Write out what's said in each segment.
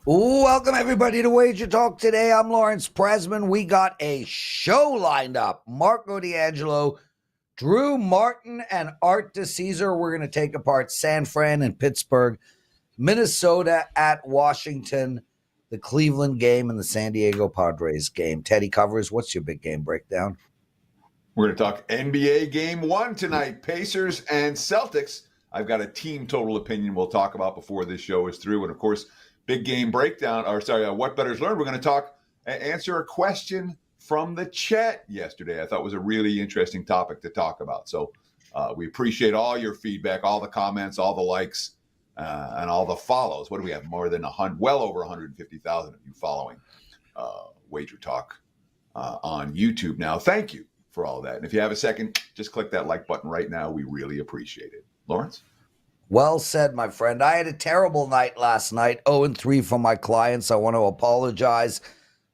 Welcome, everybody, to WagerTalk Today. I'm Lawrence Presman. We got a show lined up. Marco D'Angelo, Drew Martin, and Art DiCesare. We're going to take apart San Fran and Pittsburgh, Minnesota at Washington, the Cleveland game, and the San Diego Padres game. Teddy covers. What's your big game breakdown? We're going to talk NBA Game 1 tonight, Pacers and Celtics. I've got a team total opinion we'll talk about before this show is through. And, of course, big game breakdown, what Bettors learned. We're going to answer a question from the chat yesterday. I thought was a really interesting topic to talk about. So we appreciate all your feedback, all the comments, all the likes, and all the follows. What do we have? More than well over 150,000 of you following Wager Talk on YouTube now. Thank you for all that. And if you have a second, just click that like button right now. We really appreciate it. Lawrence? Well said, my friend. I had a terrible night last night, 0-3 for my clients. I want to apologize.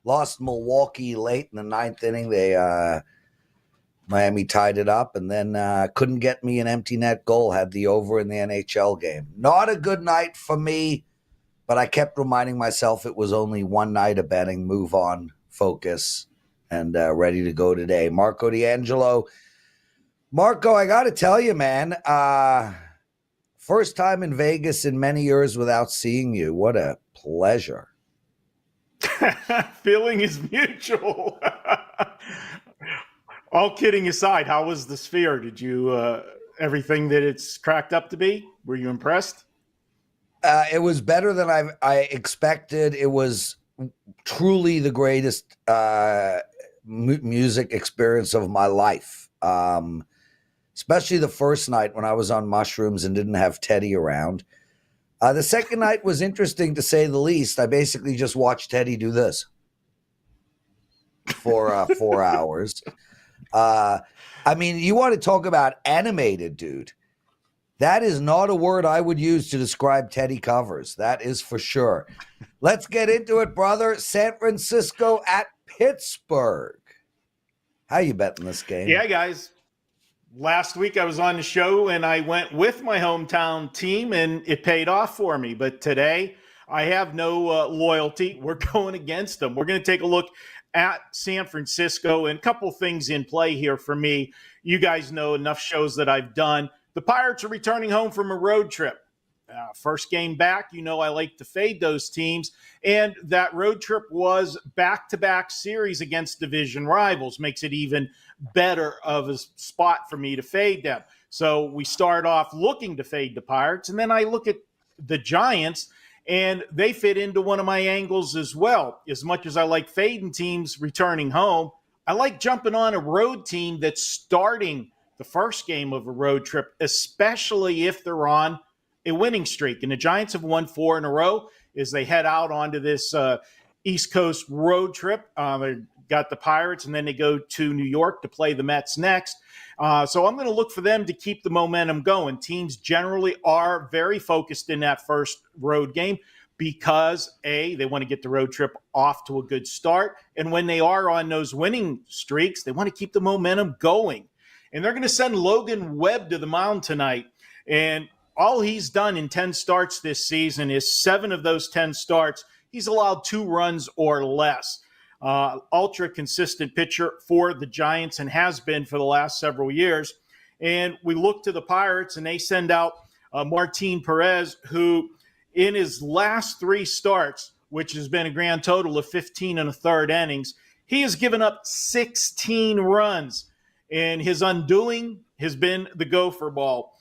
Lost Milwaukee late in the ninth inning. Miami tied it up and then couldn't get me an empty net goal, had the over in the NHL game. Not a good night for me, but I kept reminding myself it was only one night of betting. Move on, focus, and ready to go today. Marco D'Angelo. Marco, I got to tell you, man, first time in Vegas in many years without seeing you. What a pleasure. Feeling is mutual. All kidding aside, how was the Sphere? Did you everything that it's cracked up to be? Were you impressed? It was better than I expected. It was truly the greatest music experience of my life. Especially the first night when I was on mushrooms and didn't have Teddy around. The second night was interesting, to say the least. I basically just watched Teddy do this for 4 hours. I mean, you want to talk about animated, dude. That is not a word I would use to describe Teddy covers. That is for sure. Let's get into it, brother. San Francisco at Pittsburgh. How you betting this game? Yeah, guys. Last week I was on the show and I went with my hometown team and it paid off for me. But today I have no loyalty. We're going against them. We're going to take a look at San Francisco and a couple things in play here for me. You guys know enough shows that I've done. The Pirates are returning home from a road trip. First game back, you know I like to fade those teams. And that road trip was back-to-back series against division rivals. Makes it even better of a spot for me to fade them. So we start off looking to fade the Pirates, and then I look at the Giants, and they fit into one of my angles as well. As much as I like fading teams returning home, I like jumping on a road team that's starting the first game of a road trip, especially if they're on a winning streak. And the Giants have won 4 in a row as they head out onto this East Coast road trip. They got the Pirates, and then they go to New York to play the Mets next. So I'm going to look for them to keep the momentum going. Teams generally are very focused in that first road game because, A, they want to get the road trip off to a good start. And when they are on those winning streaks, they want to keep the momentum going. And they're going to send Logan Webb to the mound tonight. And all he's done in 10 starts this season is 7 of those 10 starts, he's allowed 2 runs or less. Ultra consistent pitcher for the Giants and has been for the last several years. And we look to the Pirates and they send out Martin Perez, who in his last 3 starts, which has been a grand total of 15 and a third innings, he has given up 16 runs. And his undoing has been the gopher ball.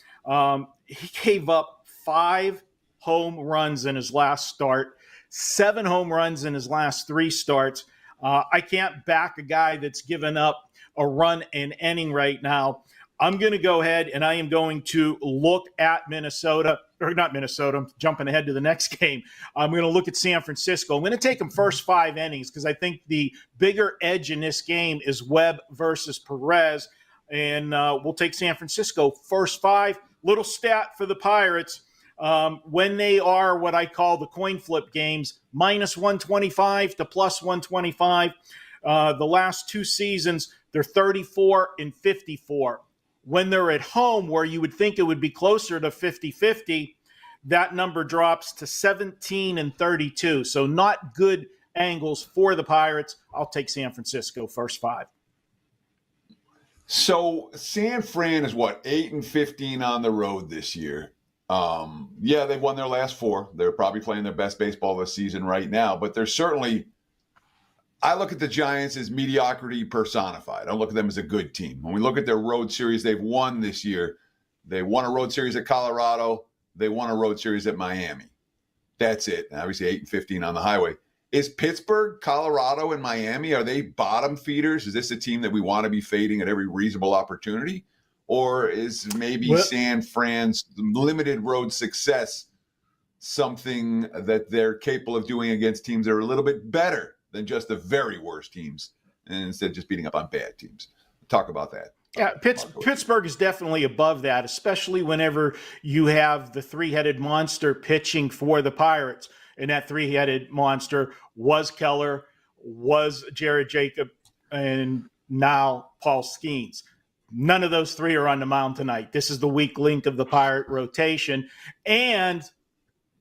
He gave up 5 home runs in his last start, 7 home runs in his last 3 starts. I can't back a guy that's given up a run an inning right now. I'm going to go ahead and I am going to look at Minnesota, or not Minnesota, I'm jumping ahead to the next game. I'm going to look at San Francisco. I'm going to take them first 5 innings because I think the bigger edge in this game is Webb versus Perez. And we'll take San Francisco first 5. Little stat for the Pirates. When they are what I call the coin flip games, minus 125 to plus 125. The last 2 seasons, they're 34 and 54. When they're at home, where you would think it would be closer to 50-50, that number drops to 17 and 32. So not good angles for the Pirates. I'll take San Francisco first 5. So San Fran is what, 8-15 on the road this year. Yeah, they've won their last 4. They're probably playing their best baseball this season right now, but they're certainly, I look at the Giants as mediocrity personified. I don't look at them as a good team. When we look at their road series they've won this year, they won a road series at Colorado. They won a road series at Miami. That's it. And obviously 8-15 on the highway. Is Pittsburgh, Colorado, and Miami, are they bottom feeders? Is this a team that we want to be fading at every reasonable opportunity? Or is maybe San Fran's limited road success something that they're capable of doing against teams that are a little bit better than just the very worst teams, and instead of just beating up on bad teams? Talk about that. Yeah, Pittsburgh is definitely above that, especially whenever you have the 3-headed monster pitching for the Pirates. And that 3-headed monster was Keller, was Jared Jacob, and now Paul Skeens. None of those 3 are on the mound tonight. This is the weak link of the Pirate rotation. And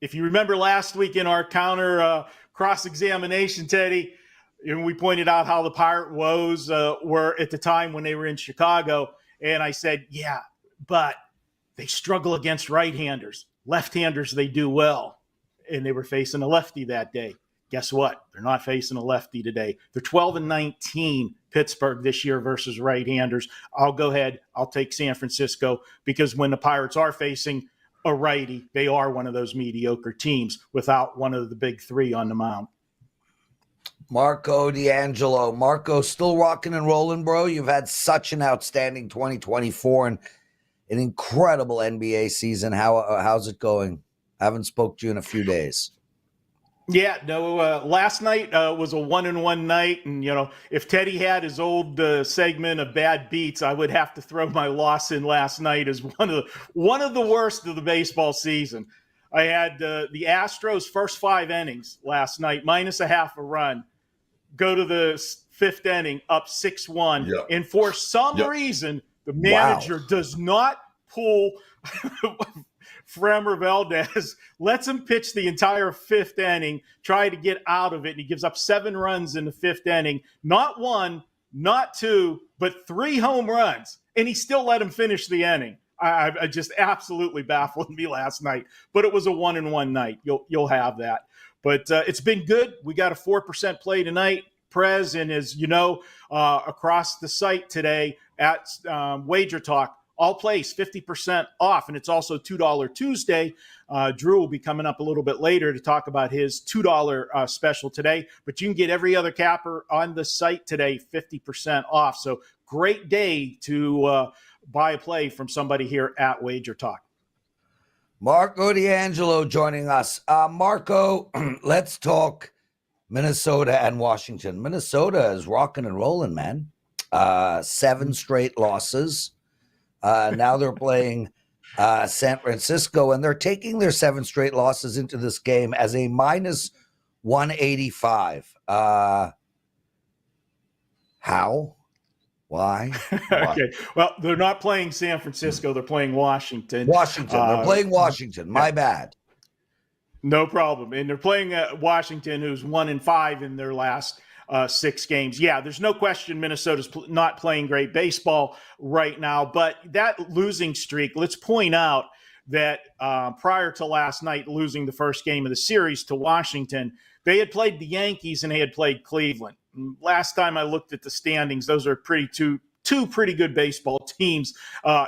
if you remember last week in our counter cross-examination, Teddy, and we pointed out how the Pirate woes were at the time when they were in Chicago. And I said, yeah, but they struggle against right-handers. Left-handers, they do well. And they were facing a lefty that day. Guess what? They're not facing a lefty today. They're 12-19 Pittsburgh this year versus right-handers. I'll go ahead. I'll take San Francisco because when the Pirates are facing a righty, they are one of those mediocre teams without one of the big 3 on the mound. Marco D'Angelo. Marco, still rocking and rolling, bro? You've had such an outstanding 2024 and an incredible NBA season. How's it going? I haven't spoke to you in a few days. Yeah, no, last night was a 1-1 night. And, if Teddy had his old segment of bad beats, I would have to throw my loss in last night as one of the worst of the baseball season. I had the Astros first 5 innings last night, minus a half a run, go to the 5th inning, up 6-1. Yep. And for some reason, the manager does not pull Framber Valdez, lets him pitch the entire 5th inning, try to get out of it, and he gives up 7 runs in the 5th inning. Not 1, not 2, but 3 home runs, and he still let him finish the inning. I just absolutely baffled me last night, but it was a 1-1 night. You'll have that. But it's been good. We got a 4% play tonight, Prez, and as you know, across the site today at WagerTalk, all plays 50% off, and it's also $2 Tuesday. Drew will be coming up a little bit later to talk about his $2 special today, but you can get every other capper on the site today 50% off. So great day to buy a play from somebody here at WagerTalk. Marco D'Angelo joining us. Marco, let's talk Minnesota and Washington. Minnesota is rocking and rolling, man. 7 straight losses. Now they're playing San Francisco, and they're taking their 7 straight losses into this game as a minus 185. How? Why? Okay. Well, they're not playing San Francisco. They're playing Washington. They're playing Washington. My bad. No problem. And they're playing Washington, who's 1-5 in their last 6 games. Yeah, there's no question Minnesota's not playing great baseball right now, but that losing streak, let's point out that prior to last night losing the first game of the series to Washington, they had played the Yankees and they had played Cleveland. Last time I looked at the standings, those are two pretty good baseball teams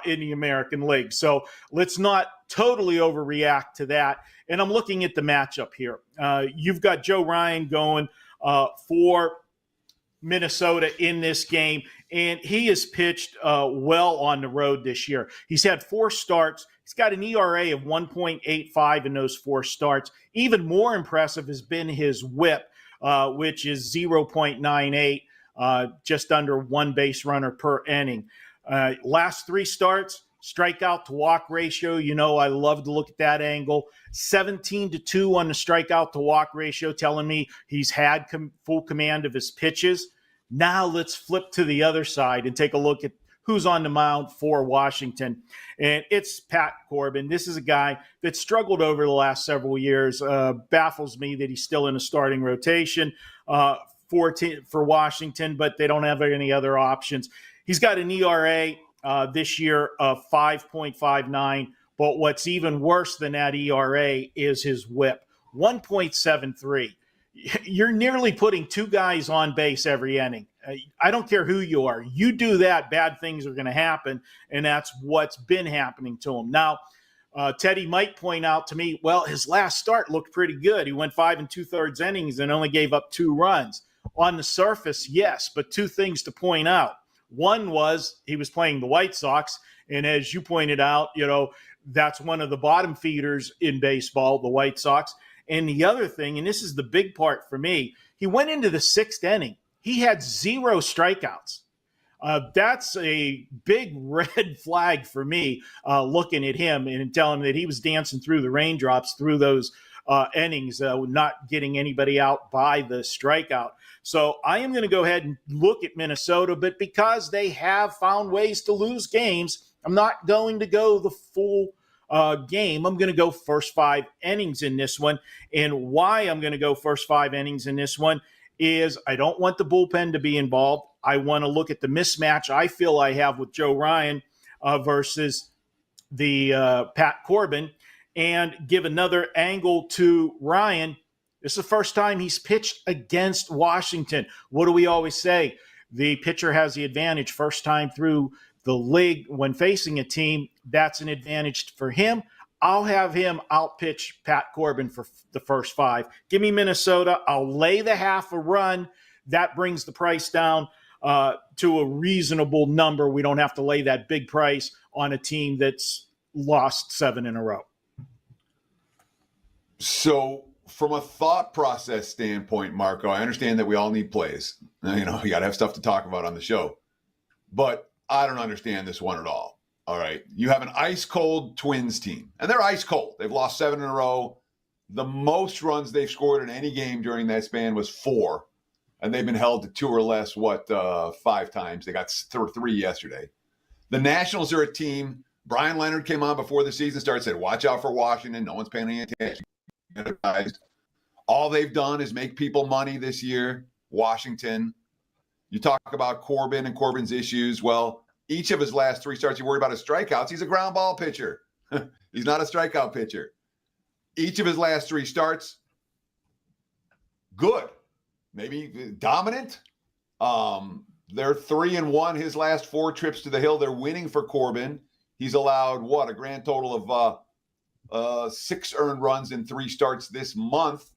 in the American League. So let's not totally overreact to that. And I'm looking at the matchup here. You've got Joe Ryan going for Minnesota in this game, and he has pitched well on the road this year. He's had 4 starts. He's got an ERA of 1.85 in those 4 starts. Even more impressive has been his whip, which is 0.98, just under 1 base runner per inning. Last 3 starts, strikeout to walk ratio. I love to look at that angle. 17-2 on the strikeout to walk ratio, telling me he's had full command of his pitches. Now let's flip to the other side and take a look at who's on the mound for Washington. And it's Pat Corbin. This is a guy that struggled over the last several years. Baffles me that he's still in a starting rotation for Washington, but they don't have any other options. He's got an ERA this year of 5.59, but what's even worse than that ERA is his WHIP, 1.73. You're nearly putting two guys on base every inning. I don't care who you are. You do that, bad things are going to happen, and that's what's been happening to him. Now, Teddy might point out to me, well, his last start looked pretty good. He went 5 2/3 innings and only gave up 2 runs. On the surface, yes, but 2 things to point out. One was he was playing the White Sox, and as you pointed out, that's one of the bottom feeders in baseball, the White Sox. And the other thing, and this is the big part for me, he went into the 6th inning. He had 0 strikeouts. That's a big red flag for me looking at him and telling him that he was dancing through the raindrops through those innings, not getting anybody out by the strikeout. So I am going to go ahead and look at Minnesota, but because they have found ways to lose games, I'm not going to go the full game. I'm going to go first 5 innings in this one. And why I'm going to go first 5 innings in this one is I don't want the bullpen to be involved. I want to look at the mismatch I feel I have with Joe Ryan versus the Pat Corbin and give another angle to Ryan. This is the first time he's pitched against Washington. What do we always say? The pitcher has the advantage first time through the league when facing a team. That's an advantage for him. I'll have him outpitch Pat Corbin for the first 5. Give me Minnesota. I'll lay the half a run. That brings the price down to a reasonable number. We don't have to lay that big price on a team that's lost 7 in a row. So from a thought process standpoint, Marco, I understand that we all need plays. You got to have stuff to talk about on the show. But I don't understand this one at all. All right. You have an ice cold Twins team, and they're ice cold. They've lost 7 in a row. The most runs they've scored in any game during that span was 4, and they've been held to 2 or less, 5 times. They got 3 yesterday. The Nationals are a team. Brian Leonard came on before the season started, said, watch out for Washington. No one's paying any attention. All they've done is make people money this year. Washington. You talk about Corbin and Corbin's issues. Well, each of his last 3 starts, you worry about his strikeouts. He's a ground ball pitcher. He's not a strikeout pitcher. Each of his last 3 starts, good. Maybe dominant. They're 3-1 his last 4 trips to the hill. They're winning for Corbin. He's allowed, a grand total of 6 earned runs in 3 starts this month.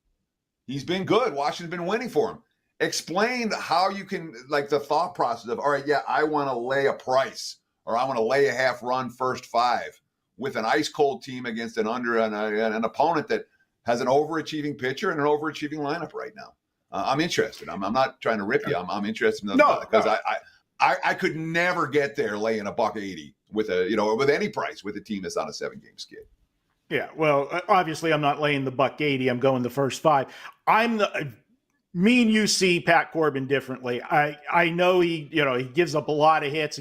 He's been good. Washington's been winning for him. Explain how you can, the thought process of, all right, yeah, I want to lay a price or I want to lay a half run first 5 with an ice cold team against an opponent that has an overachieving pitcher and an overachieving lineup right now. I'm interested. I'm not trying to rip you. I'm interested in those because I could never get there laying $1.80 with with any price with a team that's on a 7-game skid. Yeah, well, obviously I'm not laying the $1.80. I'm going the first 5. Me and you see Pat Corbin differently. I know he gives up a lot of hits.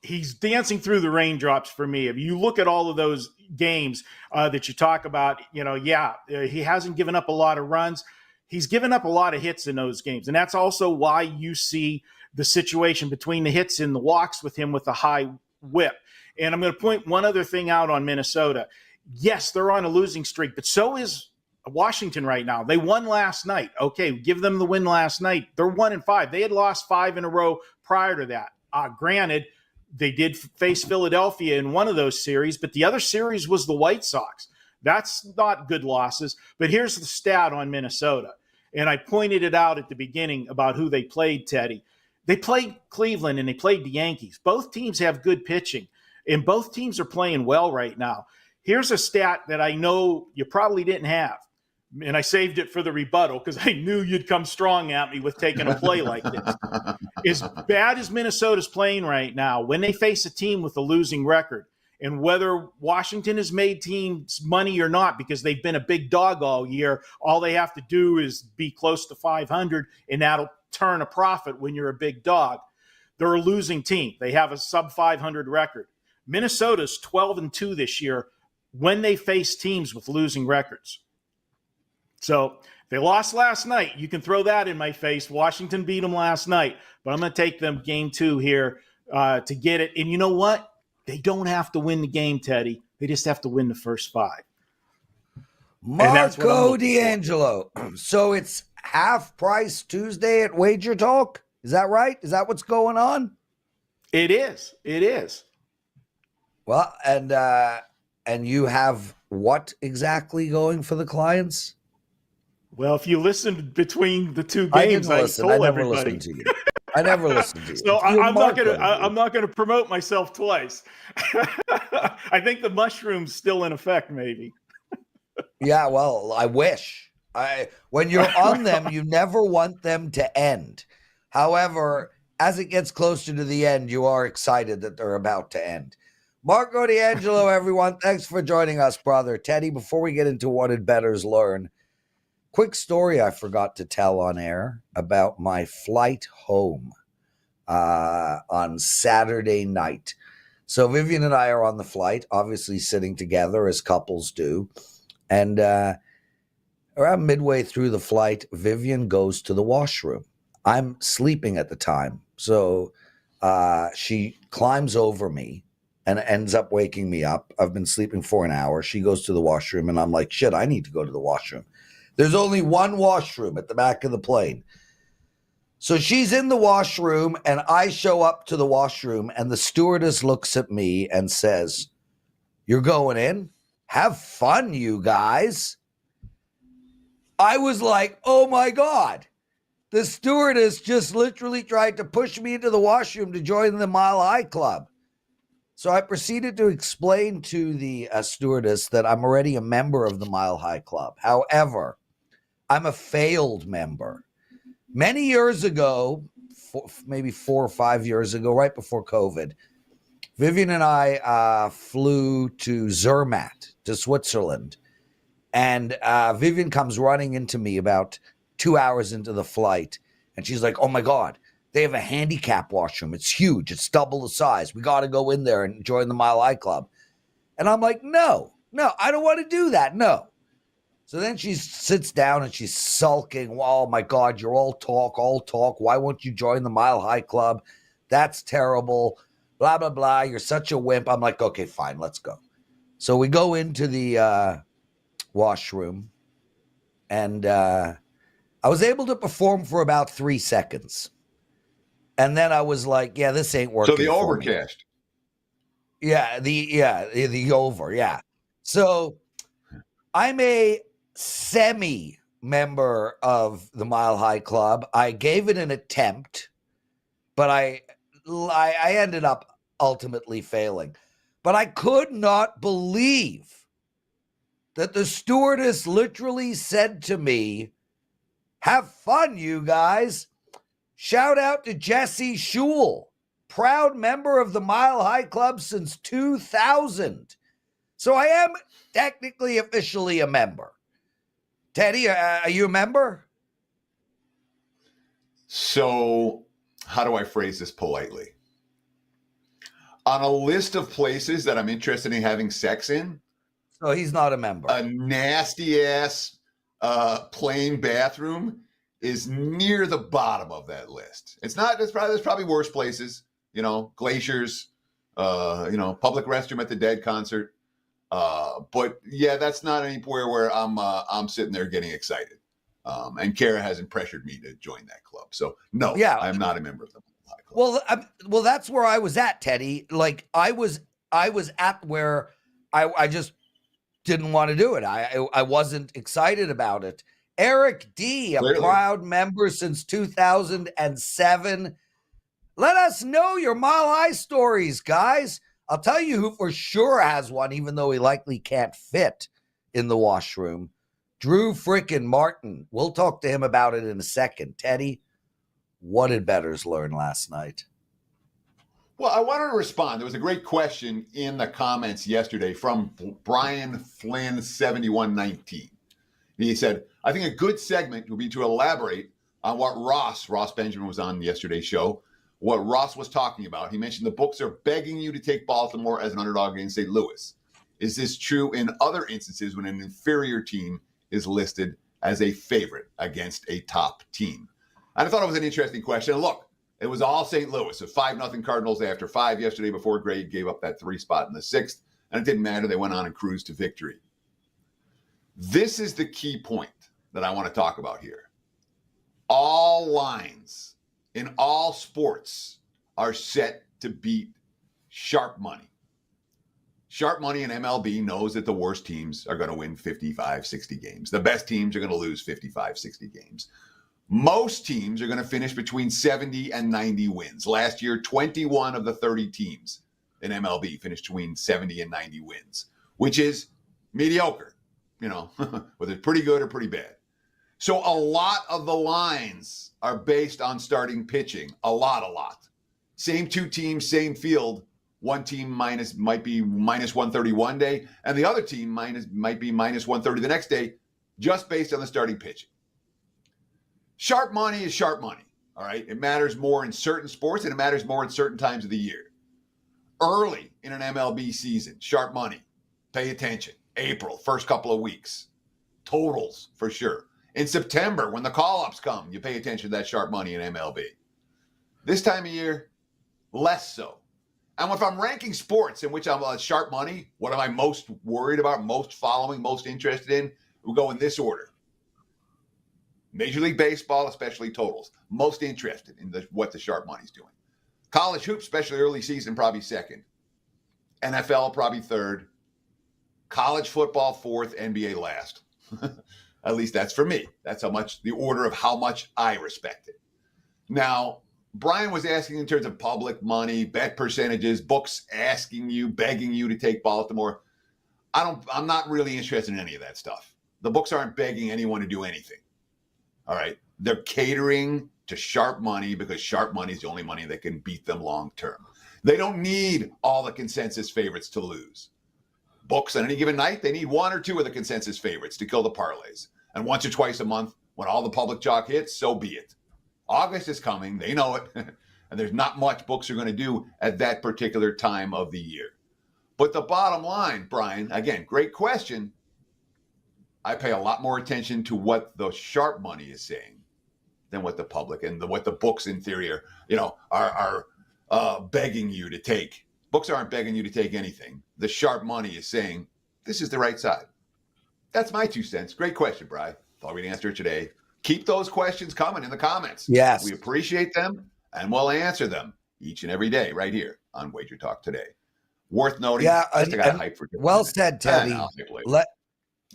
He's dancing through the raindrops for me. If you look at all of those games that you talk about, he hasn't given up a lot of runs. He's given up a lot of hits in those games. And that's also why you see the situation between the hits and the walks with him with a high whip. And I'm going to point one other thing out on Minnesota. Yes, they're on a losing streak, but so is Washington right now. They won last night. Okay, give them the win last night. They're 1-5. They had lost 5 in a row prior to that. Granted, they did face Philadelphia in one of those series, but the other series was the White Sox. That's not good losses. But here's the stat on Minnesota. And I pointed it out at the beginning about who they played, Teddy. They played Cleveland and they played the Yankees. Both teams have good pitching, and both teams are playing well right now. Here's a stat that I know you probably didn't have. And I saved it for the rebuttal because I knew you'd come strong at me with taking a play like this. As bad as Minnesota's playing right now, when they face a team with a losing record, and whether Washington has made teams money or not because they've been a big dog all year, all they have to do is be close to 500, and that'll turn a profit when you're a big dog. they're a losing team. They have a sub 500 record. Minnesota's 12-2 this year when they face teams with losing records. So they lost last night. You can throw that in my face. Washington beat them last night, but I'm going to take them game 2 here to get it. And you know what? They don't have to win the game, Teddy. They just have to win the first 5. Marco D'Angelo. So it's half price Tuesday at WagerTalk. Is that right? Is that what's going on? It is. It is. Well, and you have what exactly going for the clients? Well, if you listened betwing the two I games, didn't listen. told I never everybody. listened to you. I never listened to you. So I'm not gonna promote myself twice. I think the mushroom's still in effect, maybe. Yeah, well, I wish. When you're on them, you never want them to end. However, as it gets closer to the end, you are excited that they're about to end. Marco D'Angelo, everyone, thanks for joining us, brother. Teddy, before we get into what did bettors learn, quick story I forgot to tell on air about my flight home on Saturday night. So Vivian and I are on the flight, obviously sitting together as couples do. And around midway through the flight, Vivian goes to the washroom. I'm sleeping at the time. So she climbs over me and ends up waking me up. I've been sleeping for an hour. She goes to the washroom, and I'm like, shit, I need to go to the washroom. There's only one washroom at the back of the plane. So she's in the washroom, and I show up to the washroom, and the stewardess looks at me and says, "You're going in? Have fun, you guys." I was like, oh my God. The stewardess just literally tried to push me into the washroom to join the Mile High Club. So I proceeded to explain to the stewardess that I'm already a member of the Mile High Club. However, I'm a failed member. Many years ago, maybe 4 or 5 years ago, right before COVID, Vivian and I flew to Zermatt, to Switzerland. And Vivian comes running into me about 2 hours into the flight. And she's like, oh my God, they have a handicap washroom. It's huge. It's double the size. We got to go in there and join the Mile High Club. And I'm like, no, I don't want to do that. No. So then she sits down and she's sulking. Oh my God, you're all talk. Why won't you join the Mile High Club? That's terrible. Blah, blah, blah. You're such a wimp. I'm like, okay, fine, let's go. So we go into the washroom, and I was able to perform for about 3 seconds. And then I was like, yeah, this ain't working. So the overcast. Yeah, the over, yeah. So I'm a semi-member of the Mile High Club. I gave it an attempt, but I ended up ultimately failing. But I could not believe that the stewardess literally said to me, have fun, you guys. Shout out to Jesse Schul, proud member of the Mile High Club since 2000. So I am technically officially a member. Teddy, are you a member? So how do I phrase this politely? On a list of places that I'm interested in having sex in, So he's not a member. a nasty ass plain bathroom is near the bottom of that list. It's not. There's probably worse places. Glaciers. Public restroom at the Dead concert. But yeah, that's not anywhere where I'm sitting there getting excited. And Kara hasn't pressured me to join that club. So no, Yeah. I'm not a member of the club. Well, that's where I was at, Teddy. Like I was at where I just didn't want to do it. I wasn't excited about it. Eric D, a Clearly. proud member since 2007. Let us know your Mile High stories, guys. I'll tell you who for sure has one, even though he likely can't fit in the washroom. Drew frickin' Martin. We'll talk to him about it in a second. Teddy, what did bettors learn last night? Well, I wanted to respond. There was a great question in the comments yesterday from Brian Flynn 7119. He said, I think a good segment would be to elaborate on what Ross Benjamin was on yesterday's show, what Ross was talking about. He mentioned the books are begging you to take Baltimore as an underdog against St. Louis. Is this true in other instances when an inferior team is listed as a favorite against a top team? And I thought it was an interesting question. And look, it was all St. Louis. So 5-0 Cardinals after 5 yesterday before Grade gave up that 3 spot in the 6th. And it didn't matter. They went on and cruised to victory. This is the key point that I want to talk about here. All lines in all sports are set to beat sharp money. Sharp money in MLB knows that the worst teams are going to win 55, 60 games. The best teams are going to lose 55, 60 games. Most teams are going to finish between 70 and 90 wins. Last year, 21 of the 30 teams in MLB finished between 70 and 90 wins, which is mediocre, whether it's pretty good or pretty bad. So a lot of the lines are based on starting pitching. A lot. Same 2 teams, same field. One team might be minus 130 one day, and the other team might be minus 130 the next day, just based on the starting pitching. Sharp money is sharp money, all right? It matters more in certain sports, and it matters more in certain times of the year. Early in an MLB season, sharp money, pay attention. April, first couple of weeks. Totals, for sure. In September, when the call-ups come, you pay attention to that sharp money in MLB. This time of year, less so. And if I'm ranking sports in which I'm sharp money, what am I most worried about, most following, most interested in? We'll go in this order. Major League Baseball, especially totals. Most interested in what the sharp money's doing. College hoops, especially early season, probably second. NFL, probably third. College football, fourth. NBA, last. At least that's for me. That's the order of how much I respect it. Now, Brian was asking in terms of public money, bet percentages, books asking you, begging you to take Baltimore. I'm not really interested in any of that stuff. The books aren't begging anyone to do anything. All right. They're catering to sharp money because sharp money is the only money that can beat them long term. They don't need all the consensus favorites to lose. Books on any given night, they need 1 or 2 of the consensus favorites to kill the parlays. And once or twice a month, when all the public chalk hits, so be it. August is coming. They know it. And there's not much books are going to do at that particular time of the year. But the bottom line, Brian, again, great question. I pay a lot more attention to what the sharp money is saying than what the public and what the books in theory are begging you to take. Books aren't begging you to take anything. The sharp money is saying, this is the right side. That's my 2 cents. Great question, Brian. Thought we'd answer it today. Keep those questions coming in the comments. Yes. We appreciate them, and we'll answer them each and every day right here on WagerTalk Today. Worth noting. Yeah, I got hype for well said, Teddy.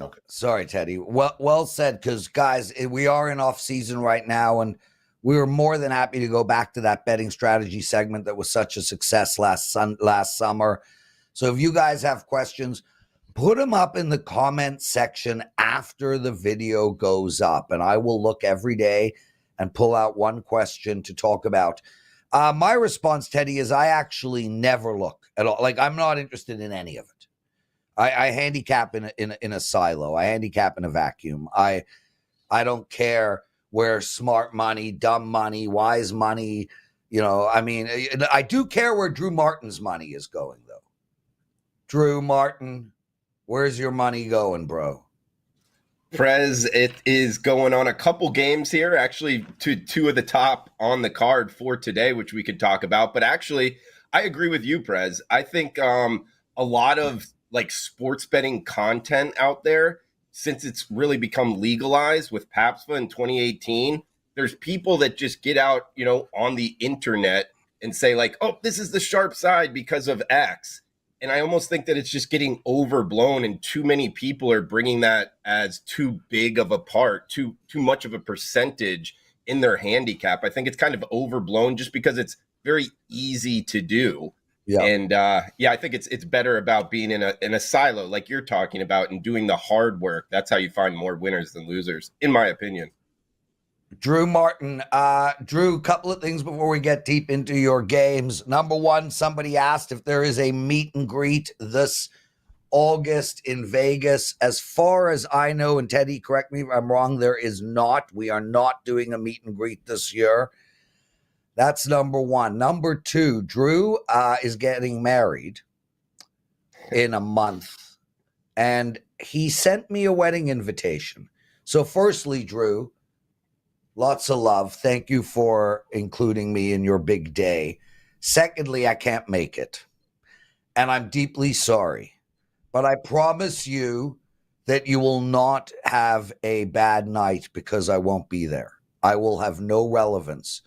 Okay. Sorry, Teddy. Well said, because, guys, we are in off-season right now, and we were more than happy to go back to that betting strategy segment that was such a success last summer. So if you guys have questions, put them up in the comment section after the video goes up, and I will look every day and pull out one question to talk about. My response, Teddy, is I actually never look at all. Like, I'm not interested in any of it. I handicap in a silo. I handicap in a vacuum. I don't care where smart money, dumb money, wise money, I do care where Drew Martin's money is going, though. Drew Martin, where's your money going, bro? Prez, it is going on a couple games here, actually, to 2 of the top on the card for today, which we could talk about. But actually, I agree with you, Prez. I think a lot of sports betting content out there, since it's really become legalized with PAPSVA in 2018, there's people that just get out, on the internet and say oh, this is the sharp side because of X. And I almost think that it's just getting overblown, and too many people are bringing that as too big of a part, too much of a percentage in their handicap. I think it's kind of overblown just because it's very easy to do. Yeah. And I think it's better about being in a silo like you're talking about and doing the hard work. That's how you find more winners than losers, in my opinion. Drew Martin. Drew, couple of things before we get deep into your games. Number one, somebody asked if there is a meet and greet this August in Vegas. As far as I know, and Teddy, correct me if I'm wrong, there is not. We are not doing a meet and greet this year. That's number one. Number two, Drew is getting married in a month, and he sent me a wedding invitation. So firstly, Drew, lots of love. Thank you for including me in your big day. Secondly, I can't make it, and I'm deeply sorry. But I promise you that you will not have a bad night because I won't be there. I will have no relevance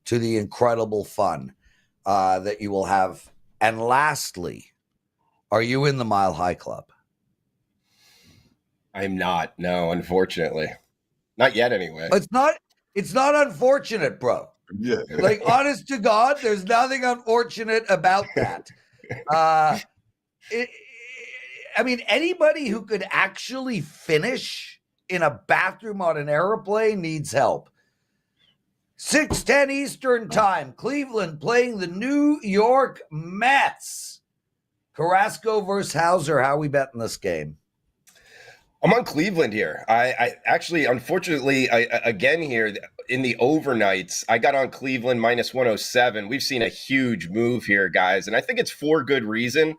to the incredible fun that you will have. And lastly, are you in the Mile High Club? I'm not. No, unfortunately. Not yet, anyway. It's not unfortunate, bro. Yeah. Like, honest to God, there's nothing unfortunate about that. I mean, anybody who could actually finish in a bathroom on an airplane needs help. 6:10 Eastern time, Cleveland playing the New York Mets. Carrasco versus Hauser. How are we betting this game? I'm on Cleveland here. I actually, unfortunately, again here in the overnights, I got on Cleveland minus 107. We've seen a huge move here, guys, and I think it's for good reason.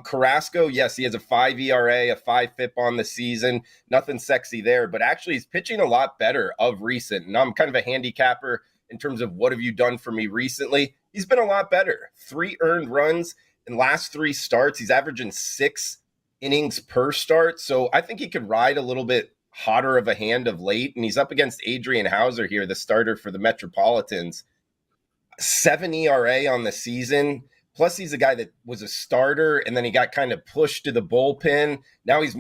Carrasco, yes, he has a 5 ERA, a 5 FIP on the season. Nothing sexy there, but actually he's pitching a lot better of recent. And I'm kind of a handicapper in terms of what have you done for me recently. He's been a lot better. 3 earned runs in last 3 starts. He's averaging 6 innings per start. So I think he could ride a little bit hotter of a hand of late. And he's up against Adrian Hauser here, the starter for the Metropolitans. 7 ERA on the season. Plus, he's a guy that was a starter, and then he got kind of pushed to the bullpen. Now he's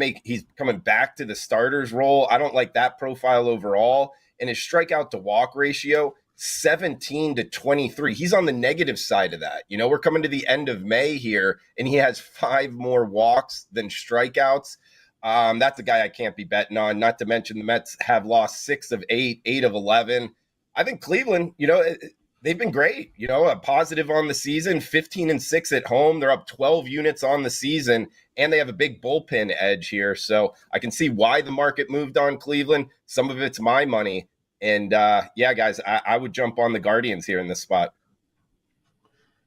coming back to the starter's role. I don't like that profile overall. And his strikeout to walk ratio, 17-23. He's on the negative side of that. You know, we're coming to the end of May here, and he has 5 more walks than strikeouts. That's a guy I can't be betting on. Not to mention the Mets have lost 6 of 8, 8 of 11. I think Cleveland, you know, they've been great, you know, a positive on the season, 15-6 at home. They're up 12 units on the season, and they have a big bullpen edge here. So I can see why the market moved on Cleveland. Some of it's my money. And yeah, guys, I would jump on the Guardians here in this spot.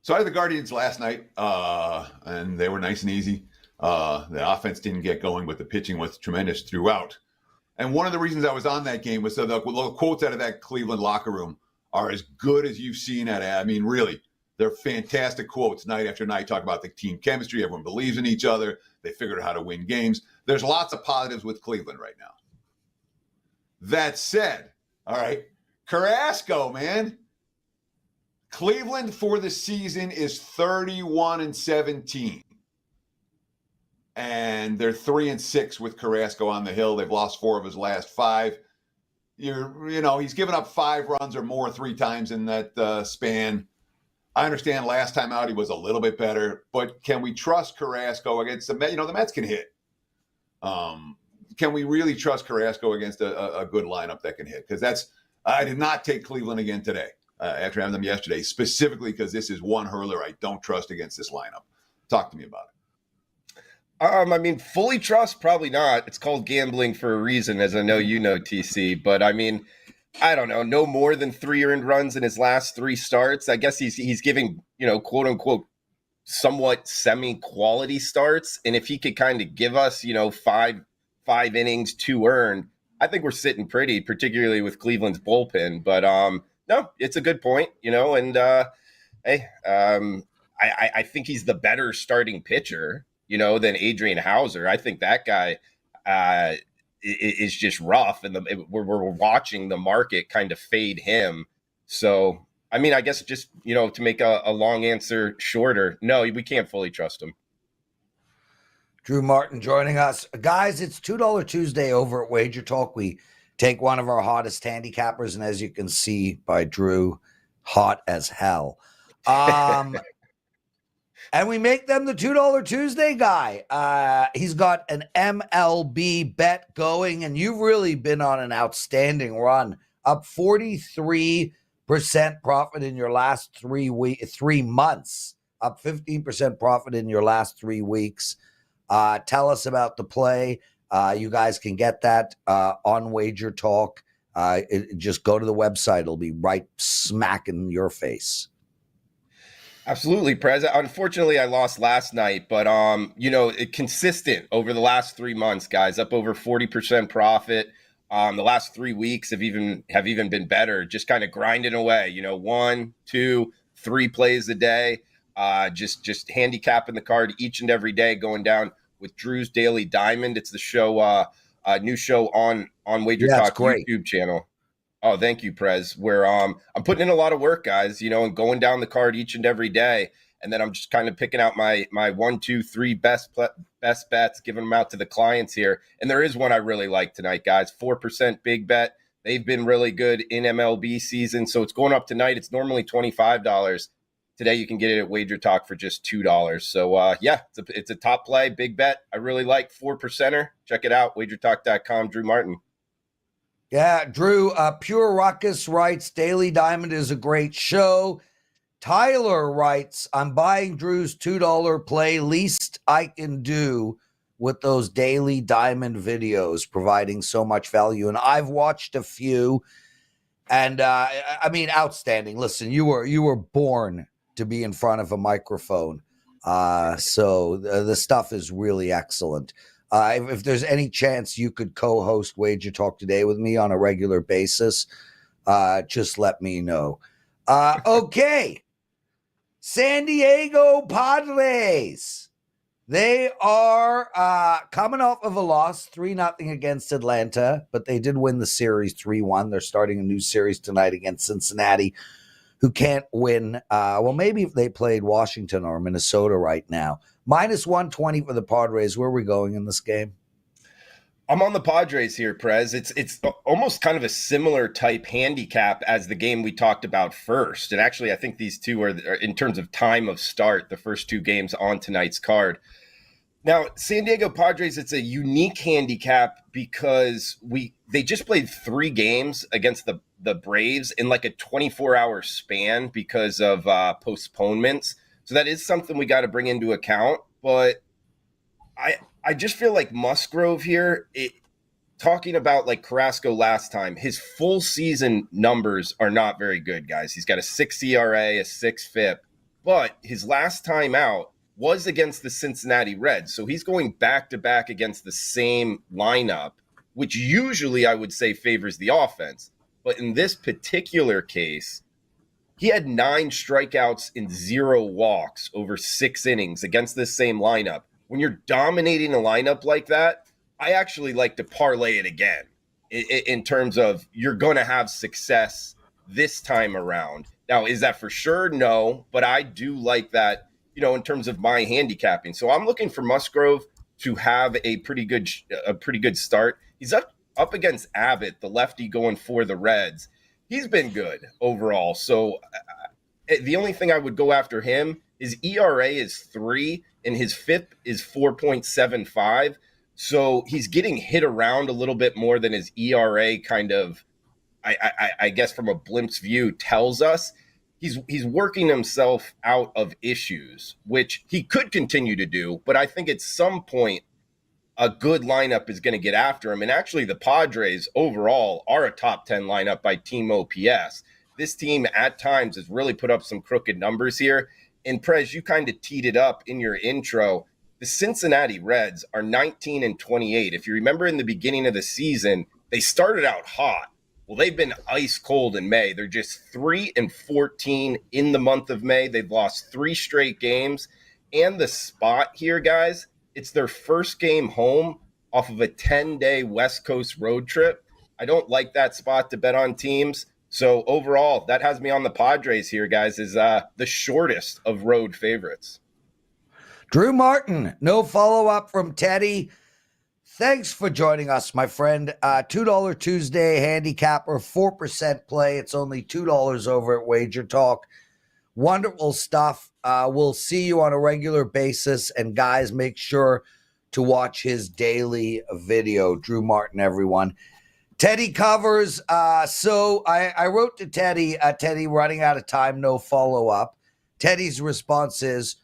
So I had the Guardians last night, and they were nice and easy. The offense didn't get going, but the pitching was tremendous throughout. And one of the reasons I was on that game was so the quotes out of that Cleveland locker room are as good as you've seen at. I mean, really, they're fantastic quotes night after night. Talk about the team chemistry. Everyone believes in each other. They figured out how to win games. There's lots of positives with Cleveland right now. That said, all right, Carrasco, man. Cleveland for the season is 31-17. And they're 3-6 with Carrasco on the hill. They've lost 4 of his last 5. He's given up 5 runs or more 3 times in that span. I understand last time out he was a little bit better, but can we trust Carrasco against the Mets? You know, the Mets can hit. Can we really trust Carrasco against a good lineup that can hit? Because I did not take Cleveland again today after having them yesterday, specifically because this is one hurler I don't trust against this lineup. Talk to me about it. I mean, fully trust, probably not. It's called gambling for a reason, as I know you know, TC. But I mean, I don't know, no more than 3 earned runs in his last 3 starts. I guess he's giving, you know, quote unquote, somewhat semi-quality starts. And if he could kind of give us, you know, 5 innings, 2 earned, I think we're sitting pretty, particularly with Cleveland's bullpen. But no, it's a good point, you know. And hey, I think he's the better starting pitcher, you know, than Adrian Hauser. I think that guy is just rough, and we're watching the market kind of fade him. So, I mean, I guess just, you know, to make a long answer shorter, no, we can't fully trust him. Drew Martin joining us. Guys, it's $2 Tuesday over at WagerTalk. We take one of our hottest handicappers, and as you can see by Drew, hot as hell. And we make them the $2 Tuesday guy. He's got an MLB bet going, and you've really been on an outstanding run. Up 43% profit in your last 3 months. Up 15% profit in your last 3 weeks. Tell us about the play. You guys can get that on WagerTalk. Just go to the website. It'll be right smack in your face. Absolutely, Prez. Unfortunately, I lost last night, but consistent over the last 3 months, guys, up over 40% profit. The last 3 weeks have even been better, just kind of grinding away, 1, 2, 3 plays a day, just handicapping the card each and every day, going down with Drew's Daily Diamond. It's the show, new show on WagerTalk YouTube channel. Oh, thank you, Prez. Where I'm putting in a lot of work, guys, and going down the card each and every day. And then I'm just kind of picking out my 1, 2, 3 best bets, giving them out to the clients here. And there is one I really like tonight, guys. 4% big bet. They've been really good in MLB season. So it's going up tonight. It's normally $25. Today you can get it at WagerTalk for just $2. So it's a top play, big bet. I really like 4%er. Check it out, WagerTalk.com. Drew Martin. Yeah, Drew, Pure Ruckus writes, Daily Diamond is a great show. Tyler writes, I'm buying Drew's $2 play. Least I can do with those Daily Diamond videos, providing so much value. And I've watched a few, and outstanding. Listen, you were born to be in front of a microphone. So the stuff is really excellent. If there's any chance you could co-host Wager Talk Today with me on a regular basis, just let me know. Okay. San Diego Padres. They are coming off of a loss, 3-0 against Atlanta, but they did win the series 3-1. They're starting a new series tonight against Cincinnati, who can't win. Maybe if they played Washington or Minnesota right now. Minus 120 for the Padres. Where are we going in this game? I'm on the Padres here, Prez. It's almost kind of a similar type handicap as the game we talked about first. And actually, I think these two are, in terms of time of start, the first 2 games on tonight's card. Now, San Diego Padres, it's a unique handicap because they just played 3 games against the Braves in like a 24-hour span because of postponements. So that is something we got to bring into account. But I just feel like Musgrove here, talking about like Carrasco last time, his full season numbers are not very good, guys. He's got a 6 ERA, a 6 FIP. But his last time out was against the Cincinnati Reds. So he's going back-to-back against the same lineup, which usually I would say favors the offense. But in this particular case, he had 9 strikeouts and 0 walks over 6 innings against this same lineup. When you're dominating a lineup like that, I actually like to parlay it again in terms of you're going to have success this time around. Now, is that for sure? No, but I do like that, in terms of my handicapping. So I'm looking for Musgrove to have a pretty good start. He's up against Abbott, the lefty going for the Reds. He's been good overall. So the only thing I would go after him, his ERA is 3 and his FIP is 4.75. So he's getting hit around a little bit more than his ERA kind of, I guess from a blimp's view, tells us. He's working himself out of issues, which he could continue to do. But I think at some point, a good lineup is going to get after him. And actually, the Padres overall are a top 10 lineup by team OPS. This team at times has really put up some crooked numbers here. And Prez, you kind of teed it up in your intro. The Cincinnati Reds are 19-28. If you remember in the beginning of the season, they started out hot. Well, they've been ice cold in May. They're just 3-14 in the month of May. They've lost 3 straight games. And the spot here, guys, it's their first game home off of a 10-day West Coast road trip. I don't like that spot to bet on teams. So overall, that has me on the Padres here, guys, is the shortest of road favorites. Drew Martin, no follow-up from Teddy. Thanks for joining us, my friend. $2 Tuesday handicapper, 4% play. It's only $2 over at Wager Talk. Wonderful stuff. We'll see you on a regular basis. And guys, make sure to watch his daily video. Drew Martin, everyone. Teddy covers. So I wrote to Teddy, Teddy running out of time, no follow-up. Teddy's response is,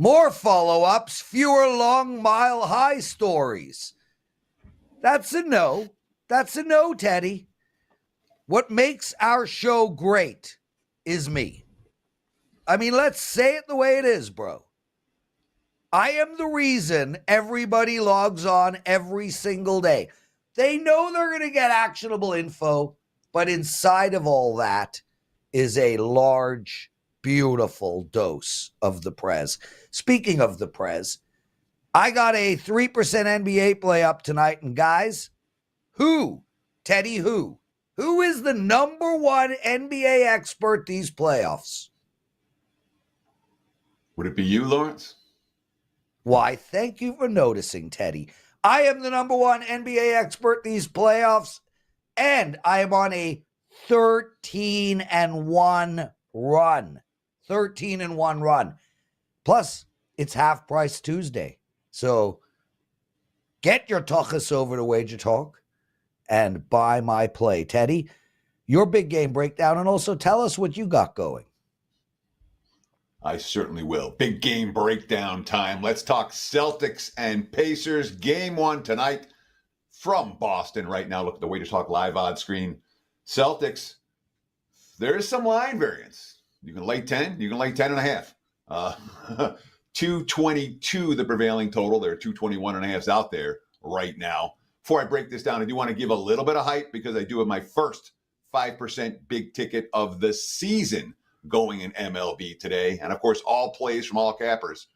more follow-ups, fewer long mile high stories. That's a no. That's a no, Teddy. What makes our show great is me. I mean, let's say it the way it is, bro. I am the reason everybody logs on every single day. They know they're going to get actionable info, but inside of all that is a large, beautiful dose of the Prez. Speaking of the Prez, I got a 3% NBA play up tonight. And guys, Teddy, who is the number one NBA expert these playoffs? Would it be you, Lawrence? Why, thank you for noticing, Teddy. I am the number one NBA expert these playoffs, and I am on a 13-1 run. 13-1 run. Plus, it's half price Tuesday. So get your tuchus over to WagerTalk and buy my play. Teddy, your big game breakdown, and also tell us what you got going. I certainly will. Big game breakdown time. Let's talk Celtics and Pacers. Game 1 tonight from Boston right now. Look at the WagerTalk live odds screen. Celtics, there is some line variance. You can lay 10. You can lay 10.5. 222 the prevailing total. There are 221.5s out there right now. Before I break this down, I do want to give a little bit of hype because I do have my first 5% big ticket of the season going in MLB today. And of course, all plays from all cappers,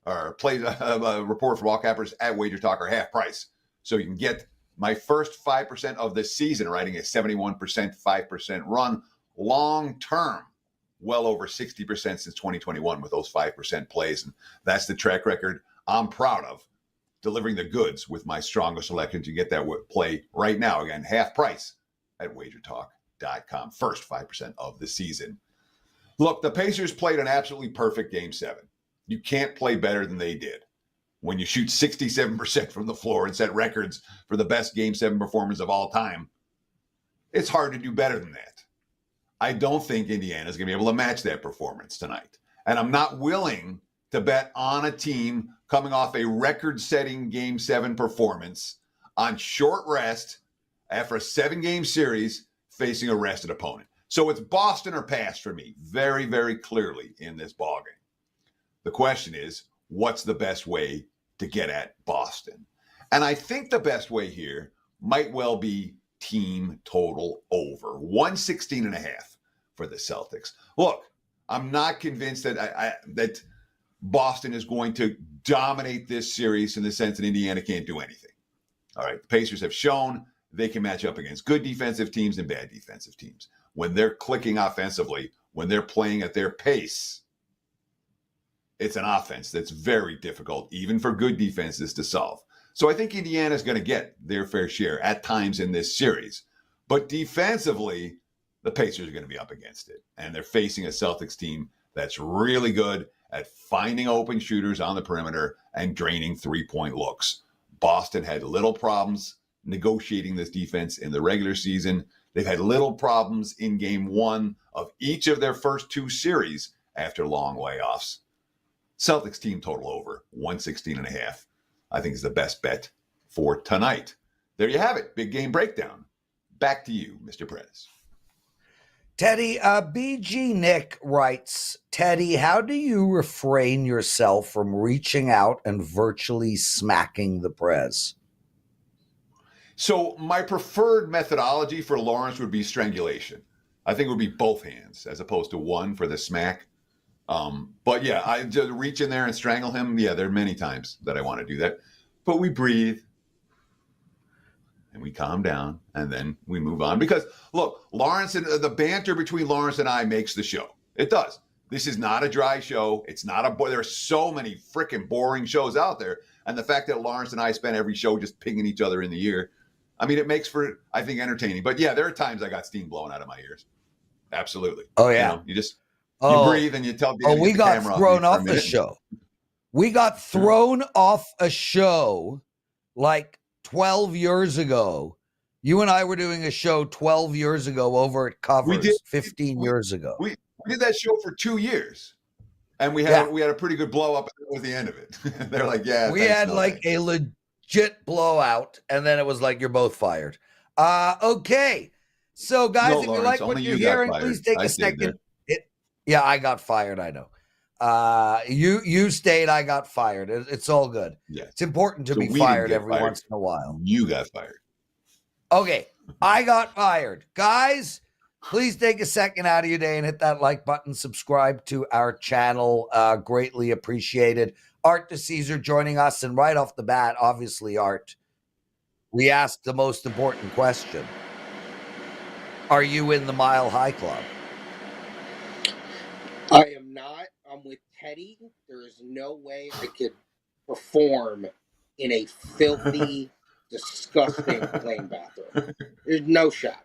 or plays report from all cappers at WagerTalk are half price. So you can get my first 5% of the season, riding a 71% 5% run long term, well over 60% since 2021 with those 5% plays. And that's the track record I'm proud of, delivering the goods with my strongest selections. You get that play right now, again, half price at WagerTalk.com. First 5% of the season. Look, the Pacers played an absolutely perfect Game 7. You can't play better than they did. When you shoot 67% from the floor and set records for the best Game 7 performance of all time, it's hard to do better than that. I don't think Indiana's going to be able to match that performance tonight. And I'm not willing to bet on a team coming off a record-setting Game 7 performance on short rest after a 7-game series facing a rested opponent. So it's Boston or pass for me, very, very clearly in this ballgame. The question is, what's the best way to get at Boston? And I think the best way here might well be team total over 116.5 for the Celtics. Look, I'm not convinced that that Boston is going to dominate this series in the sense that Indiana can't do anything. All right, the Pacers have shown they can match up against good defensive teams and bad defensive teams. When they're clicking offensively, when they're playing at their pace, it's an offense that's very difficult, even for good defenses, to solve. So I think Indiana's going to get their fair share at times in this series. But defensively, the Pacers are going to be up against it. And they're facing a Celtics team that's really good at finding open shooters on the perimeter and draining three-point looks. Boston had little problems negotiating this defense in the regular season. They've had little problems in Game 1 of each of their first 2 series after long layoffs. Celtics team total over 116.5, I think, is the best bet for tonight. There you have it. Big game breakdown. Back to you, Mr. Prez. Teddy, BG Nick writes, Teddy, how do you refrain yourself from reaching out and virtually smacking the Prez? So my preferred methodology for Lawrence would be strangulation. I think it would be both hands as opposed to one for the smack. But yeah, I just reach in there and strangle him. Yeah, there are many times that I want to do that. But we breathe and we calm down and then we move on. Because look, Lawrence and the banter between Lawrence and I makes the show. It does. This is not a dry show. It's not a there are so many freaking boring shows out there. And the fact that Lawrence and I spend every show just pinging each other in the ear, I mean, it makes for, I think, entertaining. But yeah, there are times I got steam blowing out of my ears. Absolutely. Oh, yeah. You just you breathe and you tell the we got camera thrown off a show. We got thrown off a show like 12 years ago. You and I were doing a show 12 years ago over at Covers, 15 years ago. We did that show for 2 years. And we had a pretty good blow up at the end of it. They're like, yeah. We had like a legit blowout, and then it was like, you're both fired. Okay. So, guys, No, if you Lawrence, like what only you're you got hearing, fired. please take I a stayed there. second. Yeah, I got fired. I know. You stayed. I got fired. It's all good. Yes. It's important to So be we didn't fired get every fired. once in a while. You got fired. Okay, I got fired. Guys, please take a second out of your day and hit that like button. Subscribe to our channel. Greatly appreciated. Art DiCesare joining us. And right off the bat, obviously, Art, we asked the most important question. Are you in the Mile High Club? I am not. I'm with Teddy. There is no way I could perform in a filthy, disgusting plane bathroom. There's no shot.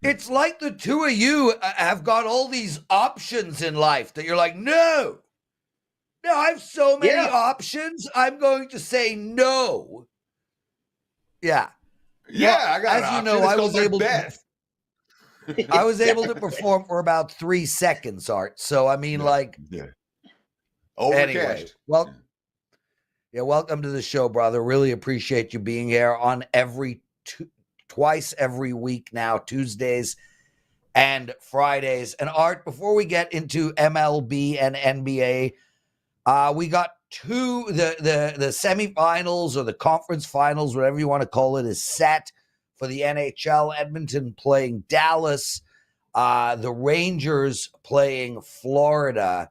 It's like the two of you have got all these options in life that you're like, no, I have so many options. I'm going to say no. Yeah. Yeah, Well, I got as an you option. know, It's I called was my able bet. I was able to perform for about 3 seconds, Art. So I mean, Overcashed. Anyway, well, yeah, welcome to the show, brother. Really appreciate you being here on twice every week now, Tuesdays and Fridays. And Art, before we get into MLB and NBA, we got the semifinals or the conference finals, whatever you want to call it, is set for the NHL. Edmonton playing Dallas, the Rangers playing Florida.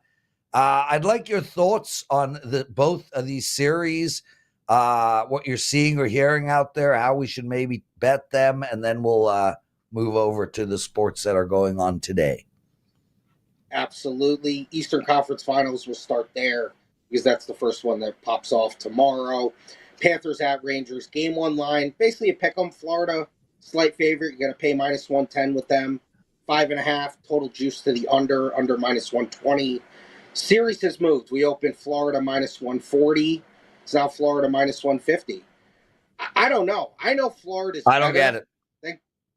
I'd like your thoughts on both of these series, what you're seeing or hearing out there, how we should maybe bet them, and then we'll move over to the sports that are going on today. Absolutely. Eastern Conference Finals will start there because that's the first one that pops off tomorrow. Panthers at Rangers. Game 1 line. Basically a pick 'em. Florida, slight favorite. You're going to pay minus 110 with them. 5.5. Total juice to the under minus 120. Series has moved. We opened Florida minus 140. It's now Florida minus 150. I don't know. I know Florida's I don't get it.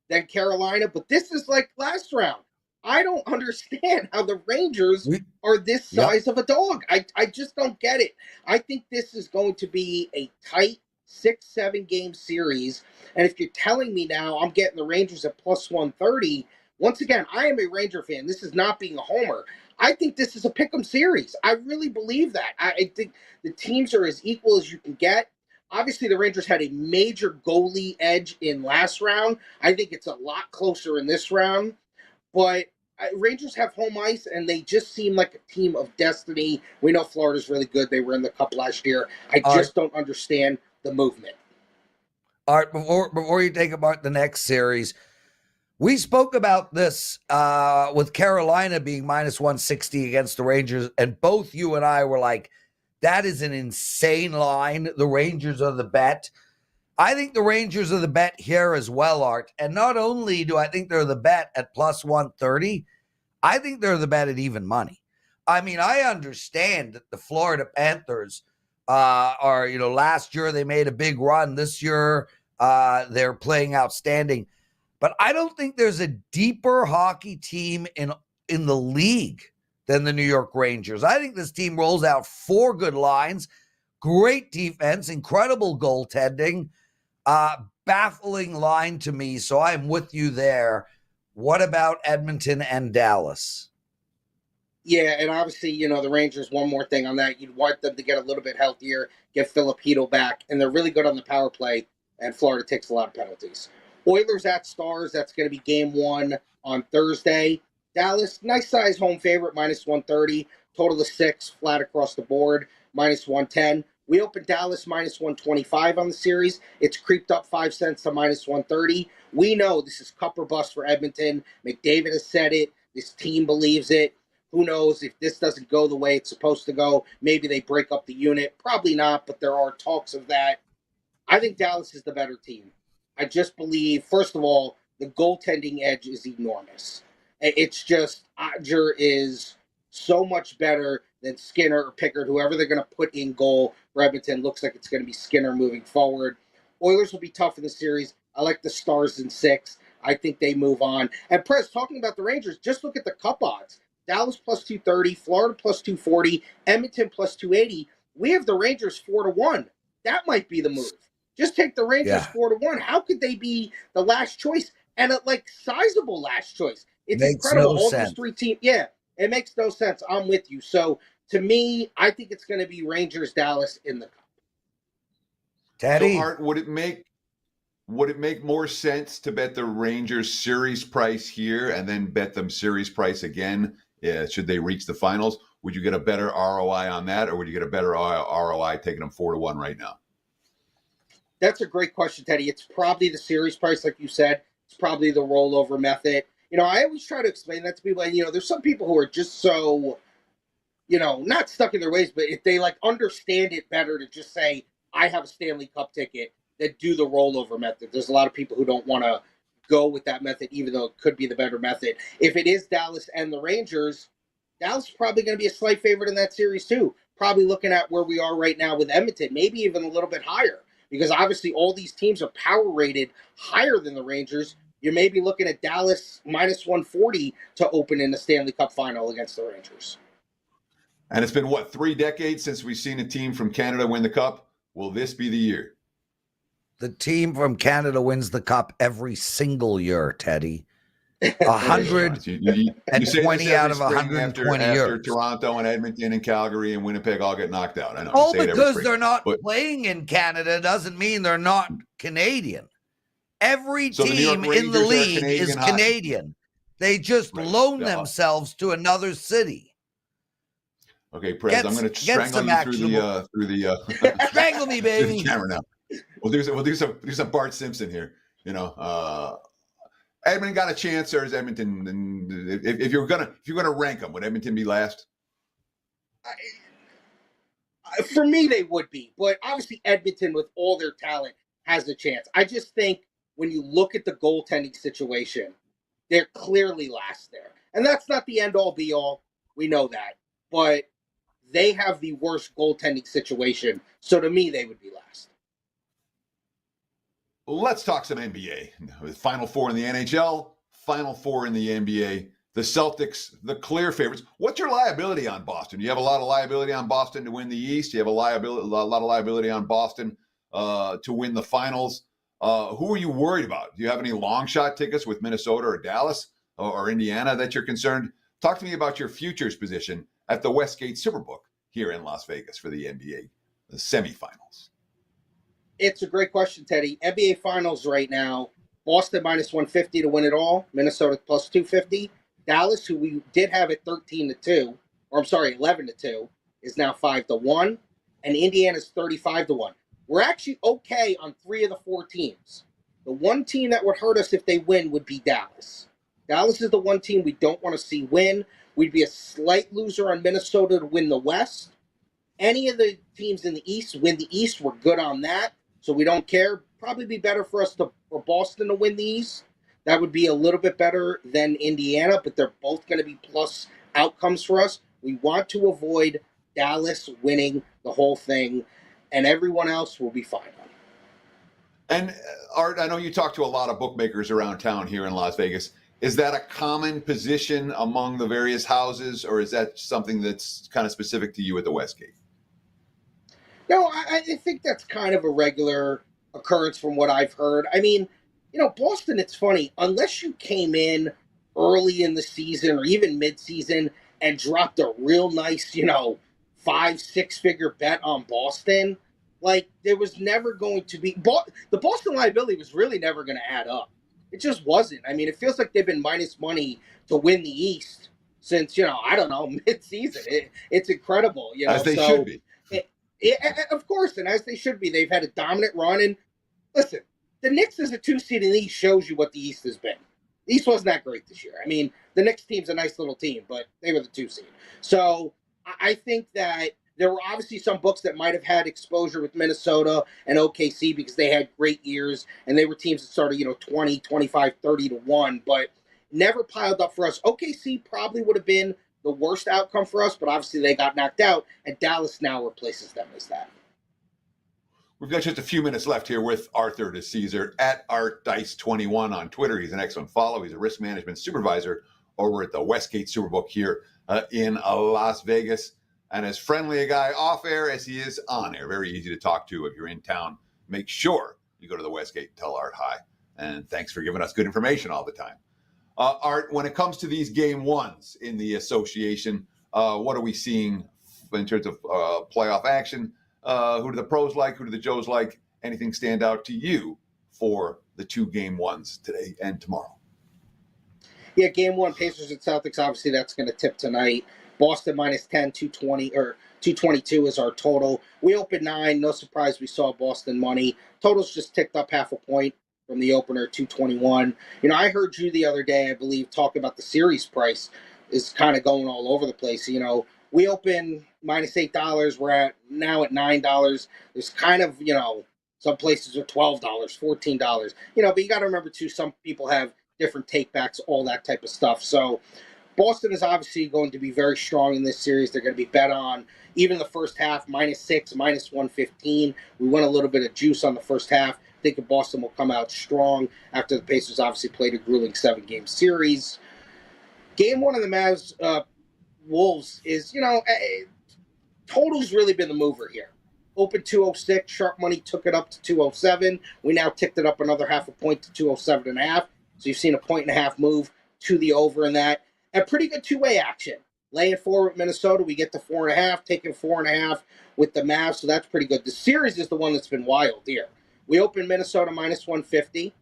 Than Carolina, but this is like last round. I don't understand how the Rangers are this size of a dog. I just don't get it. I think this is going to be a tight 6-7 game series. And if you're telling me now I'm getting the Rangers at plus 130, once again, I am a Ranger fan. This is not being a homer. I think this is a pick'em series. I really believe that. I think the teams are as equal as you can get. Obviously, the Rangers had a major goalie edge in last round. I think it's a lot closer in this round. But Rangers have home ice, and they just seem like a team of destiny. We know Florida's really good. They were in the Cup last year. I just don't understand the movement. All right, before you take apart the next series, we spoke about this with Carolina being minus 160 against the Rangers, and both you and I were like, that is an insane line. The Rangers are the bet. I think the Rangers are the bet here as well, Art. And not only do I think they're the bet at plus 130, I think they're the bet at even money. I mean, I understand that the Florida Panthers are, last year they made a big run. This year they're playing outstanding. But I don't think there's a deeper hockey team in the league than the New York Rangers. I think this team rolls out 4 good lines, great defense, incredible goaltending, baffling line to me. So I'm with you there. What about Edmonton and Dallas? Yeah, and obviously, the Rangers, one more thing on that. You'd want them to get a little bit healthier, get Filipino back, and they're really good on the power play, and Florida takes a lot of penalties. Oilers at Stars, that's going to be game 1 on Thursday. Dallas, nice size home favorite, minus 130. Total of 6, flat across the board, minus 110. We opened Dallas minus 125 on the series. It's creeped up 5 cents to minus 130. We know this is cup or bust for Edmonton. McDavid has said it. This team believes it. Who knows if this doesn't go the way it's supposed to go? Maybe they break up the unit. Probably not, but there are talks of that. I think Dallas is the better team. I just believe, first of all, the goaltending edge is enormous. It's just, Odger is so much better than Skinner or Pickard, whoever they're going to put in goal for Edmonton. Looks like it's going to be Skinner moving forward. Oilers will be tough in the series. I like the Stars in 6. I think they move on. And Prez, talking about the Rangers, just look at the cup odds. Dallas plus 230, Florida plus 240, Edmonton plus 280. We have the Rangers 4-1. That might be the move. Just take the Rangers 4-1. How could they be the last choice? and a sizable last choice. It's Makes incredible. no All sense. those three teams. Yeah, it makes no sense. I'm with you. So to me, I think it's going to be Rangers Dallas in the cup. Teddy? So Art, would it make more sense to bet the Rangers series price here and then bet them series price again should they reach the finals? Would you get a better ROI on that, or would you get a better ROI taking them 4-1 right now? That's a great question, Teddy. It's probably the series price, like you said. It's probably the rollover method. I always try to explain that to people. And, there's some people who are just so, not stuck in their ways, but if they understand it better to just say, I have a Stanley Cup ticket, that do the rollover method. There's a lot of people who don't want to go with that method, even though it could be the better method. If it is Dallas and the Rangers, Dallas is probably going to be a slight favorite in that series too. Probably looking at where we are right now with Edmonton, maybe even a little bit higher, because obviously all these teams are power rated higher than the Rangers. You may be looking at Dallas minus 140 to open in the Stanley Cup final against the Rangers. And it's been, 3 decades since we've seen a team from Canada win the Cup? Will this be the year? The team from Canada wins the cup every single year, Teddy. 120 out of 120 after years. Toronto and Edmonton and Calgary and Winnipeg all get knocked out. I know. Oh, because they're not playing in Canada doesn't mean they're not Canadian. Every team in the league is Canadian. They just loan themselves to another city. Okay, Prez, I'm going to strangle you through the strangle me, baby. Through the camera now. We'll do some Bart Simpson here. Edmonton got a chance, or is Edmonton? If you're gonna rank them, would Edmonton be last? For me, they would be, but obviously Edmonton, with all their talent, has a chance. I just think when you look at the goaltending situation, they're clearly last there, and that's not the end all be all. We know that, but they have the worst goaltending situation. So to me, they would be last. Let's talk some NBA. Final Four in the NHL, Final Four in the NBA. The Celtics, the clear favorites. What's your liability on Boston? Do you have a lot of liability on Boston to win the East? Do you have a lot of liability on Boston to win the finals? Who are you worried about? Do you have any long shot tickets with Minnesota or Dallas or Indiana that you're concerned? Talk to me about your futures position at the Westgate Superbook here in Las Vegas for the NBA, the semifinals. It's a great question, Teddy. NBA Finals right now, Boston minus 150 to win it all. Minnesota plus 250. Dallas, who we did have at 13-2, or I'm sorry, 11-2, is now 5-1. And Indiana's 35-1. We're actually okay on 3 of the 4 teams. The one team that would hurt us if they win would be Dallas. Dallas is the one team we don't want to see win. We'd be a slight loser on Minnesota to win the West. Any of the teams in the East win the East. We're good on that. So we don't care. Probably be better for Boston to win the East. That would be a little bit better than Indiana, but they're both going to be plus outcomes for us. We want to avoid Dallas winning the whole thing, and everyone else will be fine on it. And Art, I know you talk to a lot of bookmakers around town here in Las Vegas. Is that a common position among the various houses, or is that something that's kind of specific to you at the Westgate? No, I think that's kind of a regular occurrence from what I've heard. I mean, Boston, it's funny. Unless you came in early in the season or even mid-season and dropped a real nice, 5-6 figure bet on Boston, there was never going to be the Boston liability was really never going to add up. It just wasn't. I mean, it feels like they've been minus money to win the East since, I don't know, mid-season. It's incredible. As they should be. Of course, and as they should be. They've had a dominant run. And listen, the Knicks as a 2 seed in the East shows you what the East has been. The East wasn't that great this year. I mean, the Knicks team's a nice little team, but they were the 2 seed. So I think that there were obviously some books that might have had exposure with Minnesota and OKC because they had great years, and they were teams that started, 20, 25, 30-1, but never piled up for us. OKC probably would have been the worst outcome for us, but obviously they got knocked out, and Dallas now replaces them as that. We've got just a few minutes left here with Arthur DiCesare at ArtDice21 on Twitter. He's an excellent follow. He's a risk management supervisor over at the Westgate Superbook here in Las Vegas. And as friendly a guy off air as he is on air, very easy to talk to if you're in town. Make sure you go to the Westgate and tell Art hi. And thanks for giving us good information all the time. Art, when it comes to these game ones in the association, what are we seeing in terms of playoff action? Who do the pros like? Who do the Joes like? Anything stand out to you for the 2 game ones today and tomorrow? Yeah, game 1, Pacers and Celtics. Obviously, that's going to tip tonight. Boston minus 10, 220 or 222 is our total. We opened 9. No surprise, we saw Boston money. Totals just ticked up half a point from the opener, 221. I heard you the other day, I believe, talk about the series price is kind of going all over the place. We open minus $8. We're now at $9. There's kind of, some places are $12, $14. But you got to remember too, some people have different takebacks, all that type of stuff. So Boston is obviously going to be very strong in this series. They're going to be bet on. Even the first half, -6, -115. We went a little bit of juice on the first half. I think that Boston will come out strong after the Pacers obviously played a grueling 7-game series. Game 1 of the Mavs Wolves is, total's really been the mover here. Open 206, sharp money took it up to 207. We now ticked it up another half a point to 207.5. So you've seen a 1.5 move to the over in that. And pretty good two-way action. Laying 4 with Minnesota, we get to 4.5, taking 4.5 with the Mavs, so that's pretty good. The series is the one that's been wild here. We open Minnesota -150,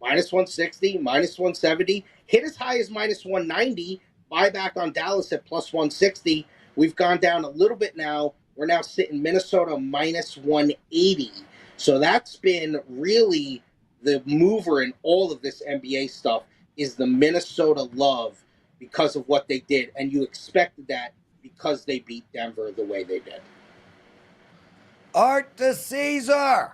-160, -170, hit as high as -190, buy back on Dallas at +160. We've gone down a little bit now. We're now sitting Minnesota -180. So that's been really the mover in all of this NBA stuff is the Minnesota love because of what they did. And you expected that because they beat Denver the way they did. Art DiCesare.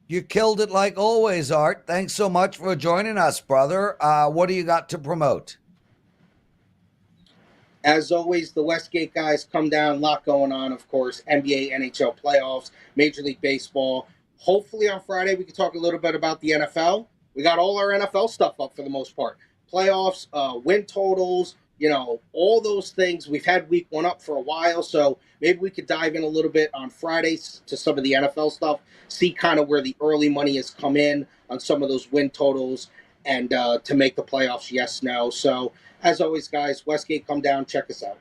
You killed it like always, Art. Thanks so much for joining us, brother. What do you got to promote? As always, the Westgate guys come down. A lot going on, of course. NBA, NHL playoffs, Major League Baseball. Hopefully on Friday we can talk a little bit about the NFL. We got all our NFL stuff up for the most part. Playoffs, win totals, all those things. We've had week 1 up for a while, so maybe we could dive in a little bit on Fridays to some of the NFL stuff, see kind of where the early money has come in on some of those win totals and to make the playoffs, yes, no. So as always, guys, Westgate, come down, check us out.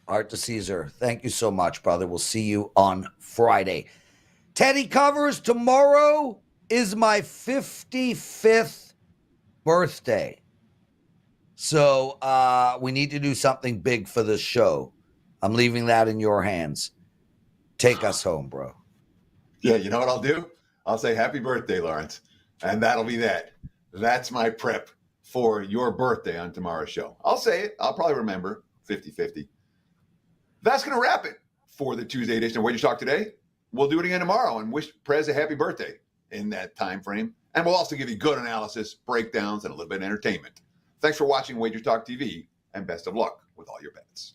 Art DiCesare, thank you so much, brother. We'll see you on Friday. Teddy Covers, tomorrow is my 55th birthday. So we need to do something big for this show. I'm leaving that in your hands. Take us home, bro. Yeah, you know what I'll do? I'll say happy birthday, Lawrence. And that'll be that. That's my prep for your birthday on tomorrow's show. I'll say it. I'll probably remember 50-50. That's going to wrap it for the Tuesday edition of WagerTalk Today. We'll do it again tomorrow and wish Prez a happy birthday in that time frame. And we'll also give you good analysis, breakdowns, and a little bit of entertainment. Thanks for watching WagerTalk TV, and best of luck with all your bets.